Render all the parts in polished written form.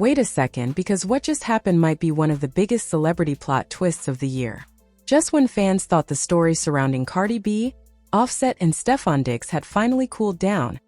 Wait a second, because what just happened might be one of the biggest celebrity plot twists of the year. Just when fans thought the story surrounding Cardi B, Offset and Stefon Diggs had finally cooled down,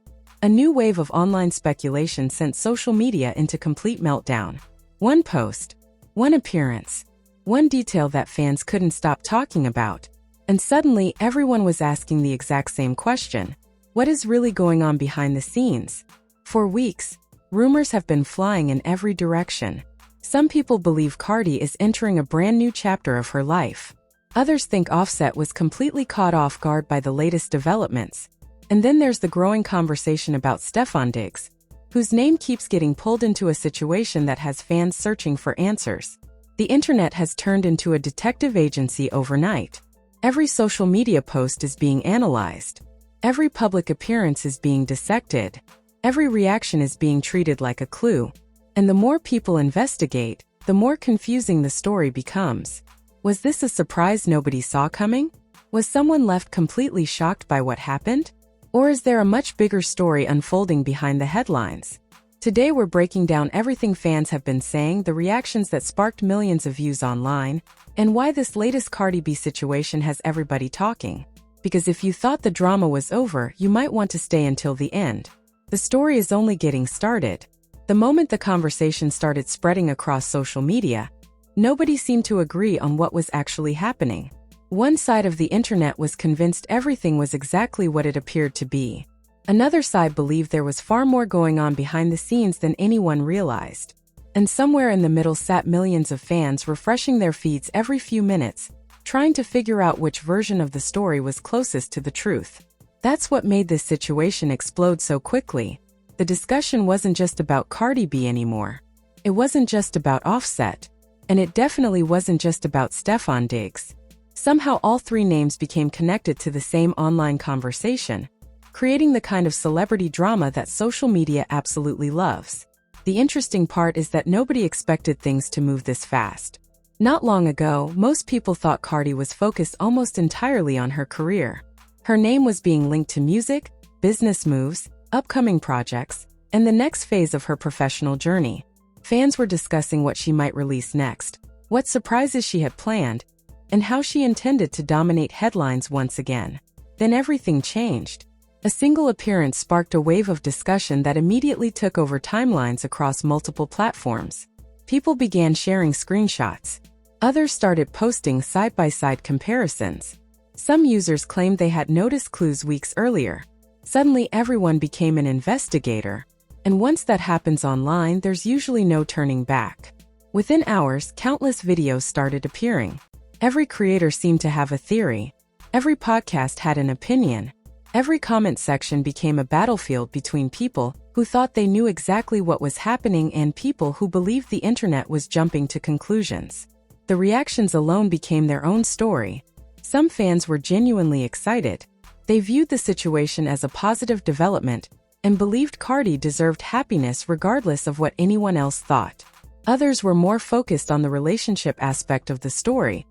a new wave of online speculation sent social media into complete meltdown. One post, one appearance, one detail that fans couldn't stop talking about, and suddenly everyone was asking the exact same question. What is really going on behind the scenes? For weeks, rumors have been flying in every direction. Some people believe Cardi is entering a brand new chapter of her life. Others think Offset was completely caught off guard by the latest developments. And then there's the growing conversation about Stefon Diggs, whose name keeps getting pulled into a situation that has fans searching for answers. The internet has turned into a detective agency overnight. Every social media post is being analyzed. Every public appearance is being dissected. Every reaction is being treated like a clue. And the more people investigate, the more confusing the story becomes. Was this a surprise nobody saw coming? Was someone left completely shocked by what happened? Or is there a much bigger story unfolding behind the headlines? Today we're breaking down everything fans have been saying, the reactions that sparked millions of views online, and why this latest Cardi B situation has everybody talking. Because if you thought the drama was over, you might want to stay until the end. The story is only getting started. The moment the conversation started spreading across social media, nobody seemed to agree on what was actually happening. One side of the internet was convinced everything was exactly what it appeared to be. Another side believed there was far more going on behind the scenes than anyone realized. And somewhere in the middle sat millions of fans refreshing their feeds every few minutes, trying to figure out which version of the story was closest to the truth. That's what made this situation explode so quickly. The discussion wasn't just about Cardi B anymore. It wasn't just about Offset. And it definitely wasn't just about Stefon Diggs. Somehow all three names became connected to the same online conversation, creating the kind of celebrity drama that social media absolutely loves. The interesting part is that nobody expected things to move this fast. Not long ago, most people thought Cardi was focused almost entirely on her career. Her name was being linked to music, business moves, upcoming projects, and the next phase of her professional journey. Fans were discussing what she might release next, what surprises she had planned, and how she intended to dominate headlines once again. Then everything changed. A single appearance sparked a wave of discussion that immediately took over timelines across multiple platforms. People began sharing screenshots. Others started posting side-by-side comparisons. Some users claimed they had noticed clues weeks earlier. Suddenly everyone became an investigator. And once that happens online, there's usually no turning back. Within hours, countless videos started appearing. Every creator seemed to have a theory. Every podcast had an opinion. Every comment section became a battlefield between people who thought they knew exactly what was happening and people who believed the internet was jumping to conclusions. The reactions alone became their own story. Some fans were genuinely excited. They viewed the situation as a positive development and believed Cardi deserved happiness regardless of what anyone else thought. Others were more focused on the relationship aspect of the story,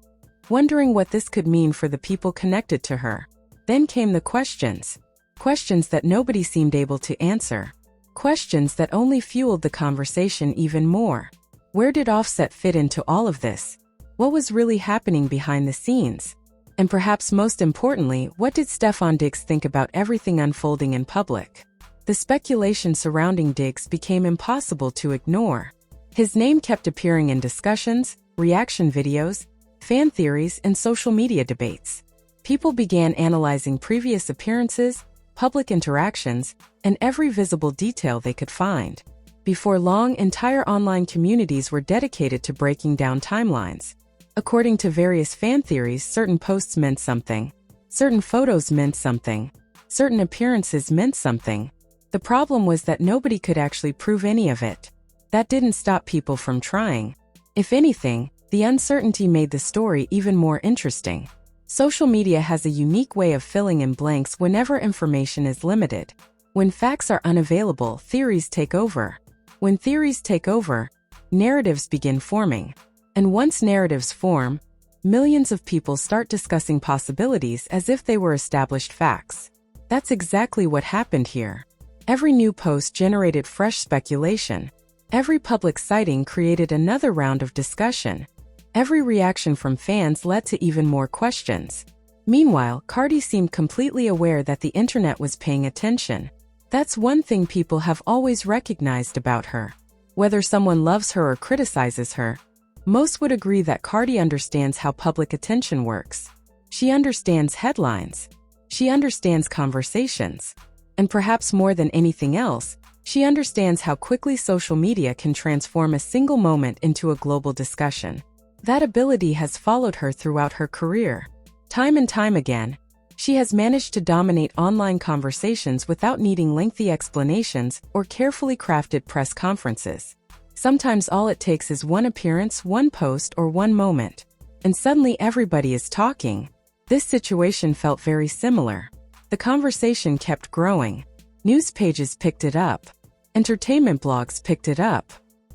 wondering what this could mean for the people connected to her. Then came the questions. Questions that nobody seemed able to answer. Questions that only fueled the conversation even more. Where did Offset fit into all of this? What was really happening behind the scenes? And perhaps most importantly, what did Stefon Diggs think about everything unfolding in public? The speculation surrounding Diggs became impossible to ignore. His name kept appearing in discussions, reaction videos, fan theories, and social media debates. People began analyzing previous appearances, public interactions, and every visible detail they could find. Before long, entire online communities were dedicated to breaking down timelines. According to various fan theories, certain posts meant something. Certain photos meant something. Certain appearances meant something. The problem was that nobody could actually prove any of it. That didn't stop people from trying. If anything, the uncertainty made the story even more interesting. Social media has a unique way of filling in blanks whenever information is limited. When facts are unavailable, theories take over. When theories take over, narratives begin forming. And once narratives form, millions of people start discussing possibilities as if they were established facts. That's exactly what happened here. Every new post generated fresh speculation. Every public sighting created another round of discussion. Every reaction from fans led to even more questions. Meanwhile, Cardi seemed completely aware that the internet was paying attention. That's one thing people have always recognized about her. Whether someone loves her or criticizes her, most would agree that Cardi understands how public attention works. She understands headlines. She understands conversations. And perhaps more than anything else, she understands how quickly social media can transform a single moment into a global discussion. That ability has followed her throughout her career. Time and time again, she has managed to dominate online conversations without needing lengthy explanations or carefully crafted press conferences. Sometimes all it takes is one appearance, one post, or one moment, and suddenly everybody is talking. This situation felt very similar. The conversation kept growing. News pages picked it up. Entertainment blogs picked it up.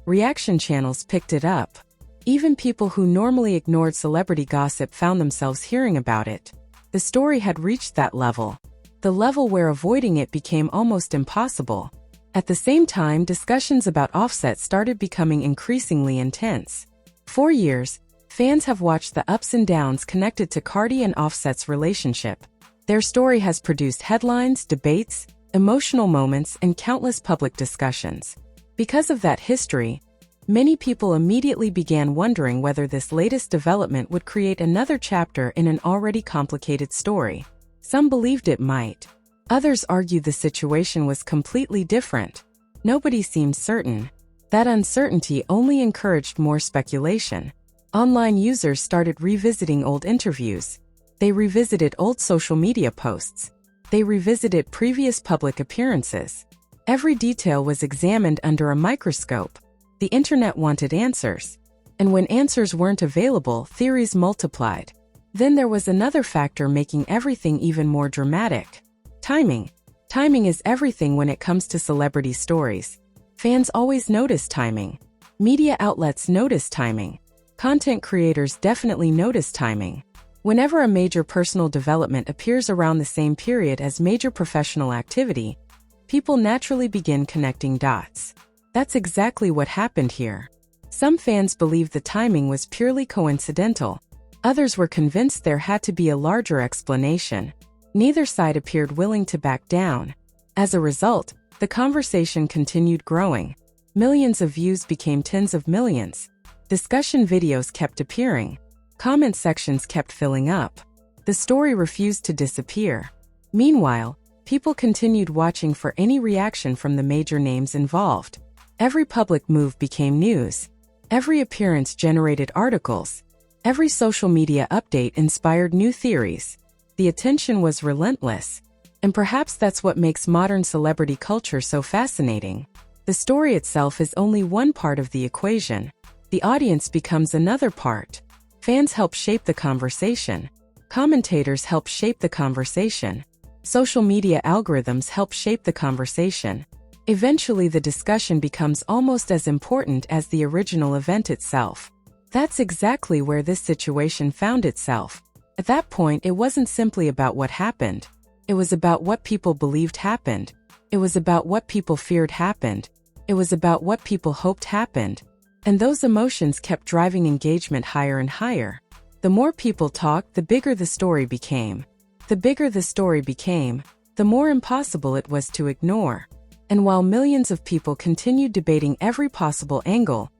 Reaction channels picked it up. Even people who normally ignored celebrity gossip found themselves hearing about it. The story had reached that level. The level where avoiding it became almost impossible. At the same time, discussions about Offset started becoming increasingly intense. For years, fans have watched the ups and downs connected to Cardi and Offset's relationship. Their story has produced headlines, debates, emotional moments, and countless public discussions. Because of that history, many people immediately began wondering whether this latest development would create another chapter in an already complicated story. Some believed it might. Others argued the situation was completely different. Nobody seemed certain. That uncertainty only encouraged more speculation. Online users started revisiting old interviews. They revisited old social media posts. They revisited previous public appearances. Every detail was examined under a microscope. The internet wanted answers. And when answers weren't available, theories multiplied. Then there was another factor making everything even more dramatic. Timing. Timing is everything when it comes to celebrity stories. Fans always notice timing. Media outlets notice timing. Content creators definitely notice timing. Whenever a major personal development appears around the same period as major professional activity, people naturally begin connecting dots. That's exactly what happened here. Some fans believed the timing was purely coincidental. Others were convinced there had to be a larger explanation. Neither side appeared willing to back down. As a result, the conversation continued growing. Millions of views became tens of millions. Discussion videos kept appearing. Comment sections kept filling up. The story refused to disappear. Meanwhile, people continued watching for any reaction from the major names involved. Every public move became news. Every appearance generated articles. Every social media update inspired new theories. The attention was relentless. And perhaps that's what makes modern celebrity culture so fascinating. The story itself is only one part of the equation. The audience becomes another part. Fans help shape the conversation. Commentators help shape the conversation. Social media algorithms help shape the conversation. Eventually, the discussion becomes almost as important as the original event itself. That's exactly where this situation found itself. At that point, it wasn't simply about what happened. It was about what people believed happened. It was about what people feared happened. It was about what people hoped happened. And those emotions kept driving engagement higher and higher. The more people talked, the bigger the story became. The bigger the story became, the more impossible it was to ignore. And while millions of people continued debating every possible angle,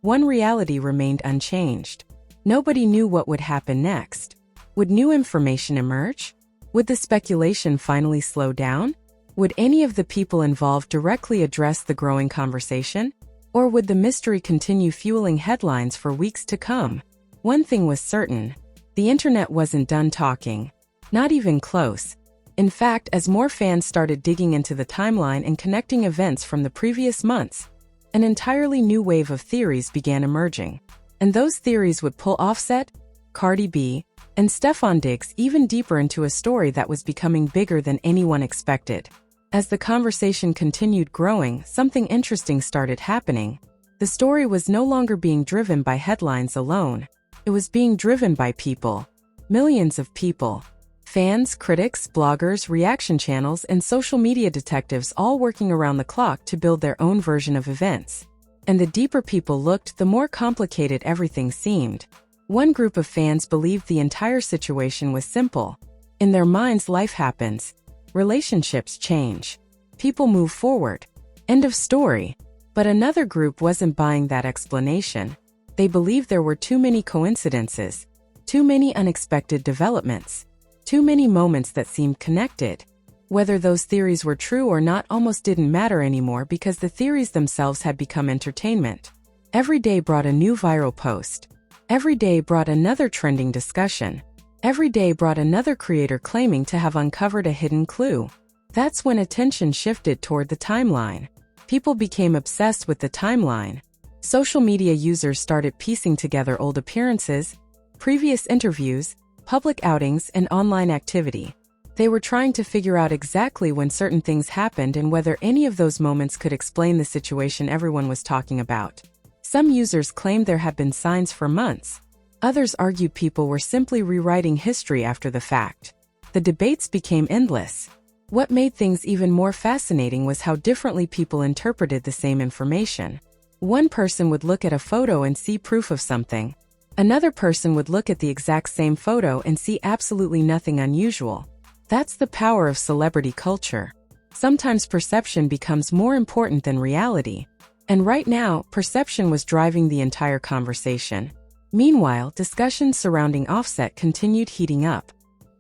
one reality remained unchanged. Nobody knew what would happen next. Would new information emerge? Would the speculation finally slow down? Would any of the people involved directly address the growing conversation? Or would the mystery continue fueling headlines for weeks to come? One thing was certain. The internet wasn't done talking. Not even close. In fact, as more fans started digging into the timeline and connecting events from the previous months, an entirely new wave of theories began emerging. And those theories would pull Offset, Cardi B, and Stefon Diggs even deeper into a story that was becoming bigger than anyone expected. As the conversation continued growing, something interesting started happening. The story was no longer being driven by headlines alone. It was being driven by people. Millions of people. Fans, critics, bloggers, reaction channels, and social media detectives all working around the clock to build their own version of events. And the deeper people looked, the more complicated everything seemed. One group of fans believed the entire situation was simple. In their minds, life happens. Relationships change. People move forward. End of story. But another group wasn't buying that explanation. They believed there were too many coincidences, too many unexpected developments, too many moments that seemed connected. Whether those theories were true or not almost didn't matter anymore because the theories themselves had become entertainment. Every day brought a new viral post. Every day brought another trending discussion. Every day brought another creator claiming to have uncovered a hidden clue. That's when attention shifted toward the timeline. People became obsessed with the timeline. Social media users started piecing together old appearances, previous interviews, public outings, and online activity. They were trying to figure out exactly when certain things happened and whether any of those moments could explain the situation everyone was talking about. Some users claimed there had been signs for months. Others argued people were simply rewriting history after the fact. The debates became endless. What made things even more fascinating was how differently people interpreted the same information. One person would look at a photo and see proof of something. Another person would look at the exact same photo and see absolutely nothing unusual. That's the power of celebrity culture. Sometimes perception becomes more important than reality. And right now, perception was driving the entire conversation. Meanwhile, discussions surrounding Offset continued heating up.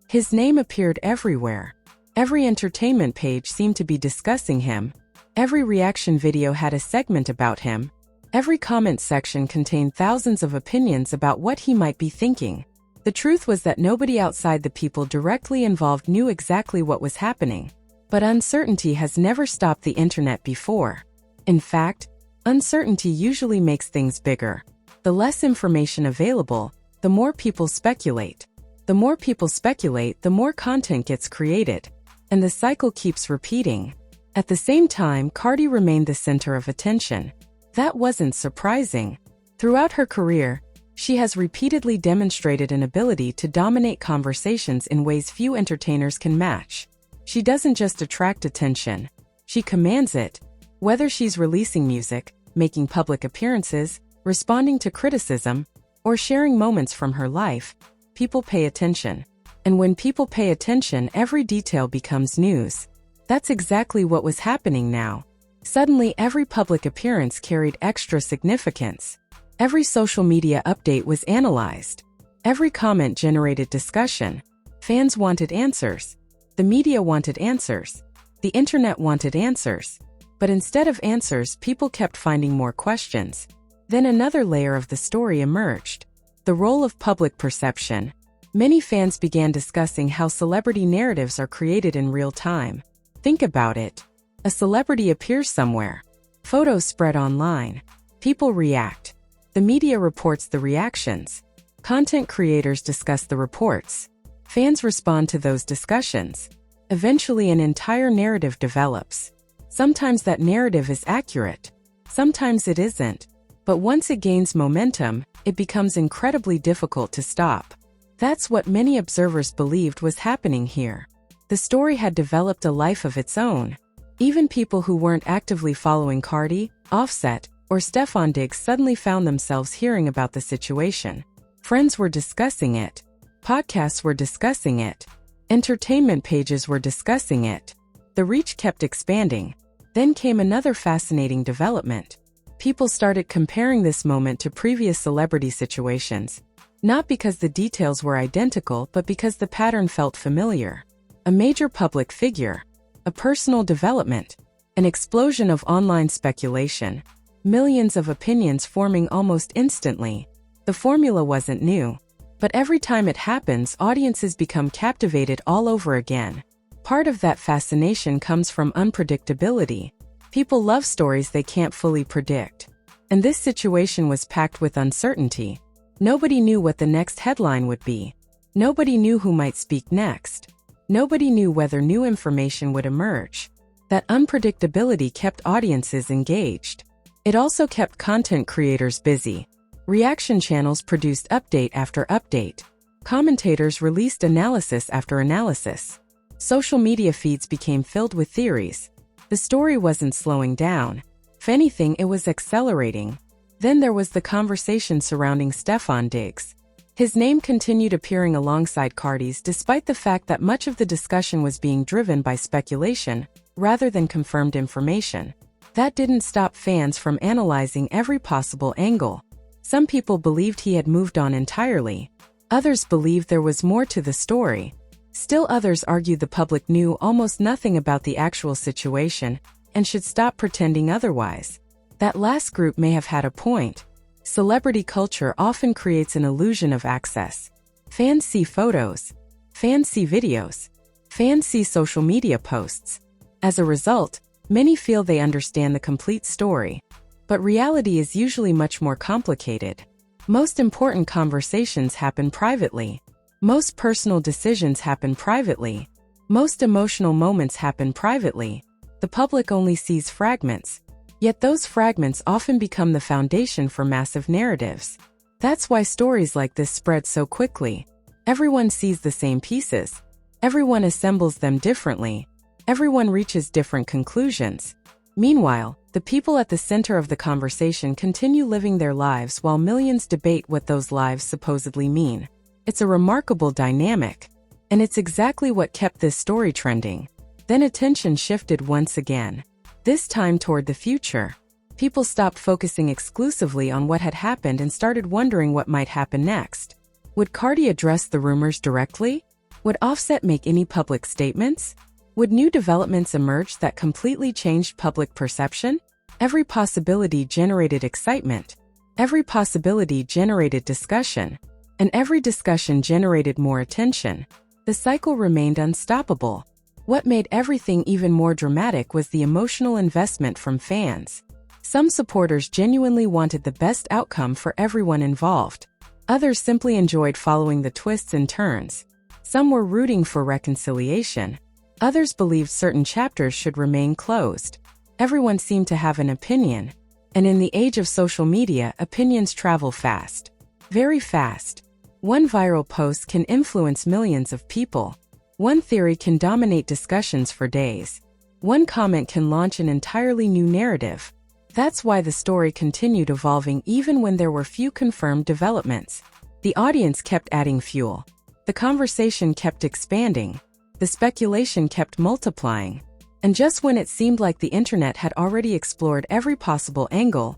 His name appeared everywhere. Every entertainment page seemed to be discussing him. Every reaction video had a segment about him. Every comment section contained thousands of opinions about what he might be thinking. The truth was that nobody outside the people directly involved knew exactly what was happening. But uncertainty has never stopped the internet before. In fact, uncertainty usually makes things bigger. The less information available, the more people speculate. The more people speculate, the more content gets created. And the cycle keeps repeating. At the same time, Cardi remained the center of attention. That wasn't surprising. Throughout her career, she has repeatedly demonstrated an ability to dominate conversations in ways few entertainers can match. She doesn't just attract attention, she commands it. Whether she's releasing music, making public appearances, responding to criticism, or sharing moments from her life, people pay attention. And when people pay attention, every detail becomes news. That's exactly what was happening now. Suddenly, every public appearance carried extra significance. Every social media update was analyzed. Every comment generated discussion. Fans wanted answers. The media wanted answers. The internet wanted answers. But instead of answers, people kept finding more questions. Then another layer of the story emerged. The role of public perception. Many fans began discussing how celebrity narratives are created in real time. Think about it. A celebrity appears somewhere. Photos spread online. People react. The media reports the reactions. Content creators discuss the reports. Fans respond to those discussions. Eventually, an entire narrative develops. Sometimes that narrative is accurate. Sometimes it isn't. But once it gains momentum, it becomes incredibly difficult to stop. That's what many observers believed was happening here. The story had developed a life of its own. Even people who weren't actively following Cardi, Offset, or Stefon Diggs suddenly found themselves hearing about the situation. Friends were discussing it. Podcasts were discussing it. Entertainment pages were discussing it. The reach kept expanding. Then came another fascinating development. People started comparing this moment to previous celebrity situations. Not because the details were identical, but because the pattern felt familiar. A major public figure. A personal development. An explosion of online speculation. Millions of opinions forming almost instantly. The formula wasn't new. But every time it happens, audiences become captivated all over again. Part of that fascination comes from unpredictability. People love stories they can't fully predict. And this situation was packed with uncertainty. Nobody knew what the next headline would be. Nobody knew who might speak next. Nobody knew whether new information would emerge. That unpredictability kept audiences engaged. It also kept content creators busy. Reaction channels produced update after update. Commentators released analysis after analysis. Social media feeds became filled with theories. The story wasn't slowing down. If anything, it was accelerating. Then there was the conversation surrounding Stefon Diggs. His name continued appearing alongside Cardi's despite the fact that much of the discussion was being driven by speculation rather than confirmed information. That didn't stop fans from analyzing every possible angle. Some people believed he had moved on entirely. Others believed there was more to the story. Still others argued the public knew almost nothing about the actual situation and should stop pretending otherwise. That last group may have had a point. Celebrity culture often creates an illusion of access. Fans see photos. Fans see videos. Fans see social media posts. As a result, many feel they understand the complete story. But reality is usually much more complicated. Most important conversations happen privately. Most personal decisions happen privately. Most emotional moments happen privately. The public only sees fragments. Yet those fragments often become the foundation for massive narratives. That's why stories like this spread so quickly. Everyone sees the same pieces. Everyone assembles them differently. Everyone reaches different conclusions. Meanwhile, the people at the center of the conversation continue living their lives while millions debate what those lives supposedly mean. It's a remarkable dynamic. And it's exactly what kept this story trending. Then attention shifted once again. This time toward the future. People stopped focusing exclusively on what had happened and started wondering what might happen next. Would Cardi address the rumors directly? Would Offset make any public statements? Would new developments emerge that completely changed public perception? Every possibility generated excitement. Every possibility generated discussion. And every discussion generated more attention. The cycle remained unstoppable. What made everything even more dramatic was the emotional investment from fans. Some supporters genuinely wanted the best outcome for everyone involved. Others simply enjoyed following the twists and turns. Some were rooting for reconciliation. Others believed certain chapters should remain closed. Everyone seemed to have an opinion. And in the age of social media, opinions travel fast. Very fast. One viral post can influence millions of people. One theory can dominate discussions for days. One comment can launch an entirely new narrative. That's why the story continued evolving even when there were few confirmed developments. The audience kept adding fuel. The conversation kept expanding. The speculation kept multiplying. And just when it seemed like the internet had already explored every possible angle,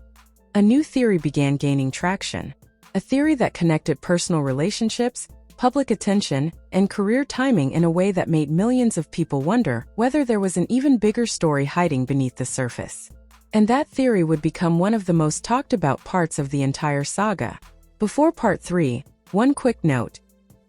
a new theory began gaining traction. A theory that connected personal relationships, public attention, and career timing in a way that made millions of people wonder whether there was an even bigger story hiding beneath the surface. And that theory would become one of the most talked about parts of the entire saga. Before part 3, one quick note.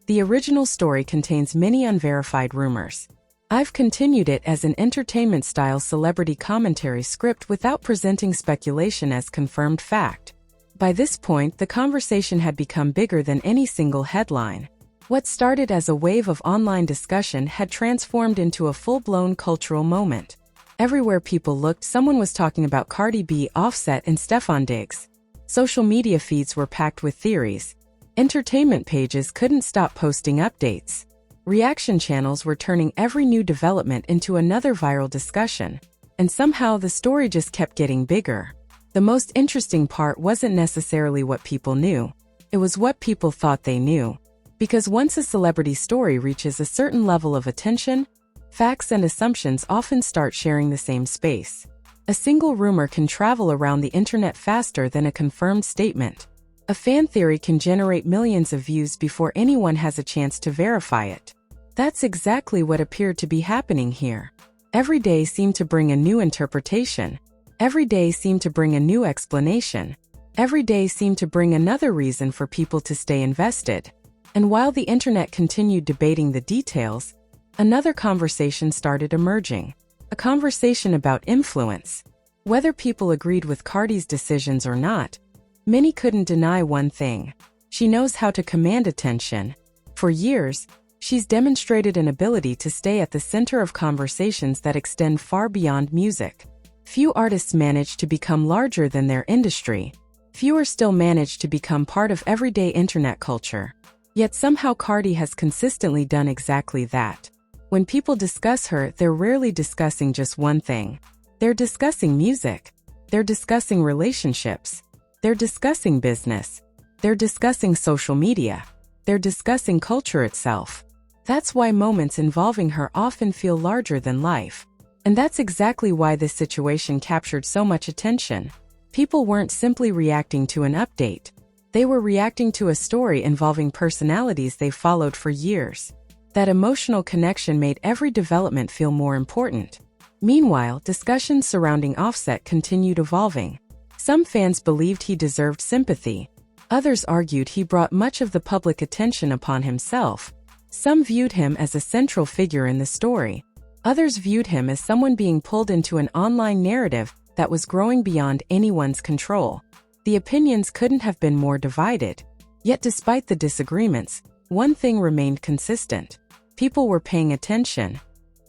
The original story contains many unverified rumors. I've continued it as an entertainment-style celebrity commentary script without presenting speculation as confirmed fact. By this point, the conversation had become bigger than any single headline. What started as a wave of online discussion had transformed into a full-blown cultural moment. Everywhere people looked, someone was talking about Cardi B, Offset, and Stefon Diggs. Social media feeds were packed with theories. Entertainment pages couldn't stop posting updates. Reaction channels were turning every new development into another viral discussion. And somehow the story just kept getting bigger. The most interesting part wasn't necessarily what people knew. It was what people thought they knew. Because once a celebrity story reaches a certain level of attention, facts and assumptions often start sharing the same space. A single rumor can travel around the internet faster than a confirmed statement. A fan theory can generate millions of views before anyone has a chance to verify it. That's exactly what appeared to be happening here. Every day seemed to bring a new interpretation. Every day seemed to bring a new explanation. Every day seemed to bring another reason for people to stay invested. And while the internet continued debating the details, another conversation started emerging. A conversation about influence. Whether people agreed with Cardi's decisions or not, many couldn't deny one thing. She knows how to command attention. For years, she's demonstrated an ability to stay at the center of conversations that extend far beyond music. Few artists manage to become larger than their industry. Fewer still manage to become part of everyday internet culture. Yet somehow Cardi has consistently done exactly that. When people discuss her, they're rarely discussing just one thing. They're discussing music. They're discussing relationships. They're discussing business. They're discussing social media. They're discussing culture itself. That's why moments involving her often feel larger than life. And that's exactly why this situation captured so much attention. People weren't simply reacting to an update. They were reacting to a story involving personalities they followed for years. That emotional connection made every development feel more important. Meanwhile, discussions surrounding Offset continued evolving. Some fans believed he deserved sympathy. Others argued he brought much of the public attention upon himself. Some viewed him as a central figure in the story. Others viewed him as someone being pulled into an online narrative that was growing beyond anyone's control. The opinions couldn't have been more divided. Yet despite the disagreements, one thing remained consistent. People were paying attention.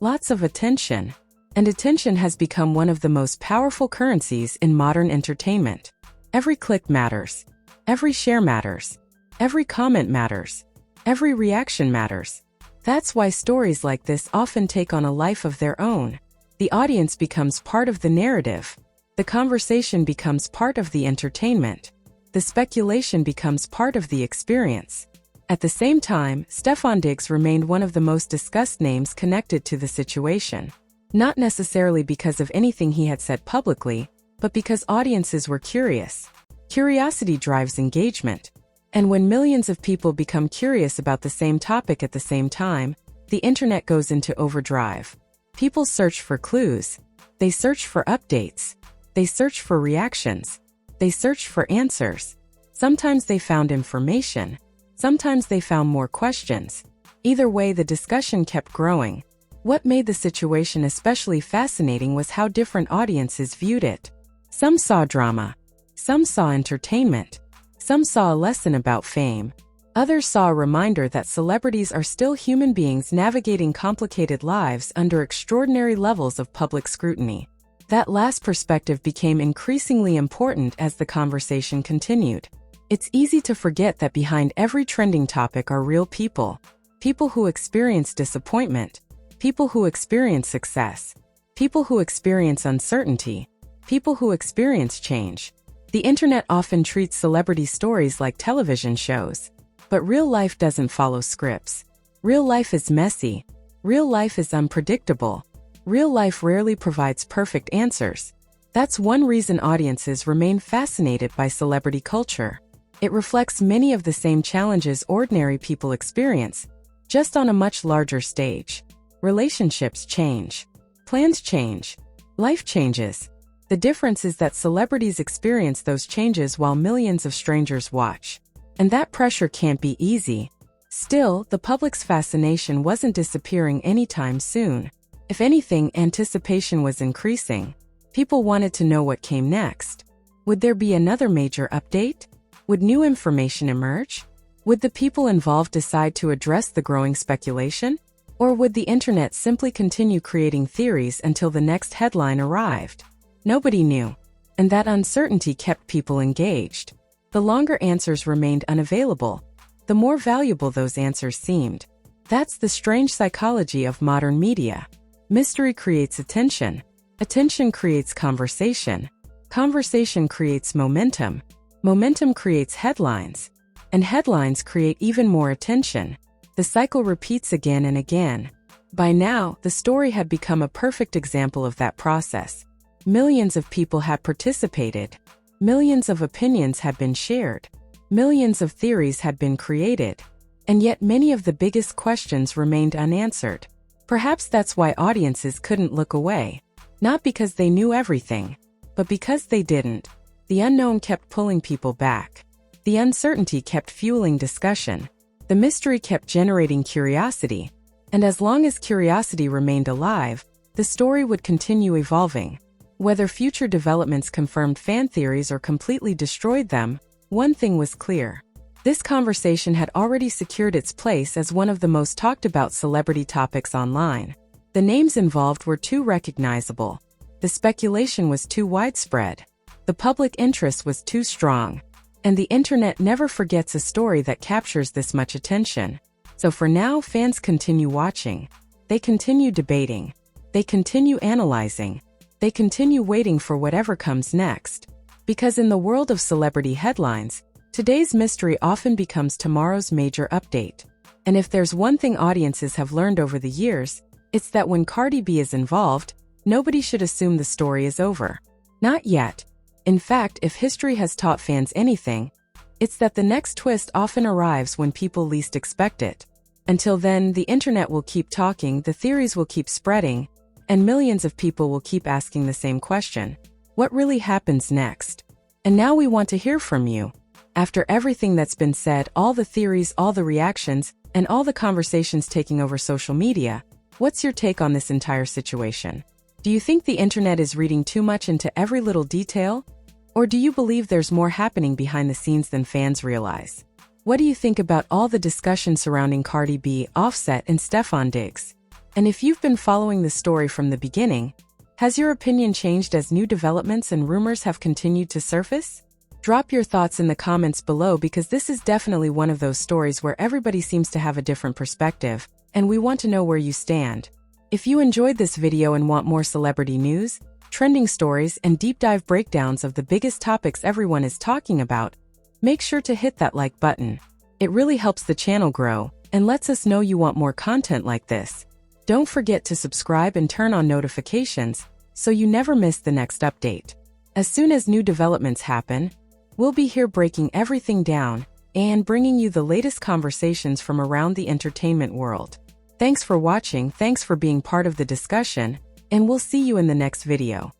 Lots of attention. And attention has become one of the most powerful currencies in modern entertainment. Every click matters. Every share matters. Every comment matters. Every reaction matters. That's why stories like this often take on a life of their own. The audience becomes part of the narrative. The conversation becomes part of the entertainment. The speculation becomes part of the experience. At the same time, Stefon Diggs remained one of the most discussed names connected to the situation. Not necessarily because of anything he had said publicly, but because audiences were curious. Curiosity drives engagement. And when millions of people become curious about the same topic at the same time, the internet goes into overdrive. People search for clues. They search for updates. They search for reactions. They search for answers. Sometimes they found information. Sometimes they found more questions. Either way, the discussion kept growing. What made the situation especially fascinating was how different audiences viewed it. Some saw drama. Some saw entertainment. Some saw a lesson about fame. Others saw a reminder that celebrities are still human beings navigating complicated lives under extraordinary levels of public scrutiny. That last perspective became increasingly important as the conversation continued. It's easy to forget that behind every trending topic are real people. People who experience disappointment. People who experience success. People who experience uncertainty. People who experience change. The internet often treats celebrity stories like television shows. But real life doesn't follow scripts. Real life is messy. Real life is unpredictable. Real life rarely provides perfect answers. That's one reason audiences remain fascinated by celebrity culture. It reflects many of the same challenges ordinary people experience, just on a much larger stage. Relationships change. Plans change. Life changes. The difference is that celebrities experience those changes while millions of strangers watch. And that pressure can't be easy. Still, the public's fascination wasn't disappearing anytime soon. If anything, anticipation was increasing. People wanted to know what came next. Would there be another major update? Would new information emerge? Would the people involved decide to address the growing speculation? Or would the internet simply continue creating theories until the next headline arrived? Nobody knew. And that uncertainty kept people engaged. The longer answers remained unavailable, the more valuable those answers seemed. That's the strange psychology of modern media. Mystery creates attention. Attention creates conversation. Conversation creates momentum. Momentum creates headlines. And headlines create even more attention. The cycle repeats again and again. By now, the story had become a perfect example of that process. Millions of people had participated. Millions of opinions had been shared. Millions of theories had been created. And yet many of the biggest questions remained unanswered. Perhaps that's why audiences couldn't look away. Not because they knew everything, but because they didn't. The unknown kept pulling people back. The uncertainty kept fueling discussion. The mystery kept generating curiosity. And as long as curiosity remained alive, the story would continue evolving. Whether future developments confirmed fan theories or completely destroyed them, one thing was clear. This conversation had already secured its place as one of the most talked about celebrity topics online. The names involved were too recognizable. The speculation was too widespread. The public interest was too strong. And the internet never forgets a story that captures this much attention. So for now, fans continue watching. They continue debating. They continue analyzing. they continue waiting for whatever comes next. Because in the world of celebrity headlines, today's mystery often becomes tomorrow's major update. And if there's one thing audiences have learned over the years, it's that when Cardi B is involved, nobody should assume the story is over. Not yet. In fact, if history has taught fans anything, it's that the next twist often arrives when people least expect it. Until then, the internet will keep talking, the theories will keep spreading, and millions of people will keep asking the same question. What really happens next? And now we want to hear from you. After everything that's been said, all the theories, all the reactions, and all the conversations taking over social media, what's your take on this entire situation? Do you think the internet is reading too much into every little detail? Or do you believe there's more happening behind the scenes than fans realize? What do you think about all the discussion surrounding Cardi B, Offset, and Stefon Diggs? And if you've been following the story from the beginning, has your opinion changed as new developments and rumors have continued to surface? Drop your thoughts in the comments below because this is definitely one of those stories where everybody seems to have a different perspective, and we want to know where you stand. If you enjoyed this video and want more celebrity news, trending stories, and deep dive breakdowns of the biggest topics everyone is talking about, make sure to hit that like button. It really helps the channel grow and lets us know you want more content like this. Don't forget to subscribe and turn on notifications so you never miss the next update. As soon as new developments happen, we'll be here breaking everything down and bringing you the latest conversations from around the entertainment world. Thanks for watching, thanks for being part of the discussion, and we'll see you in the next video.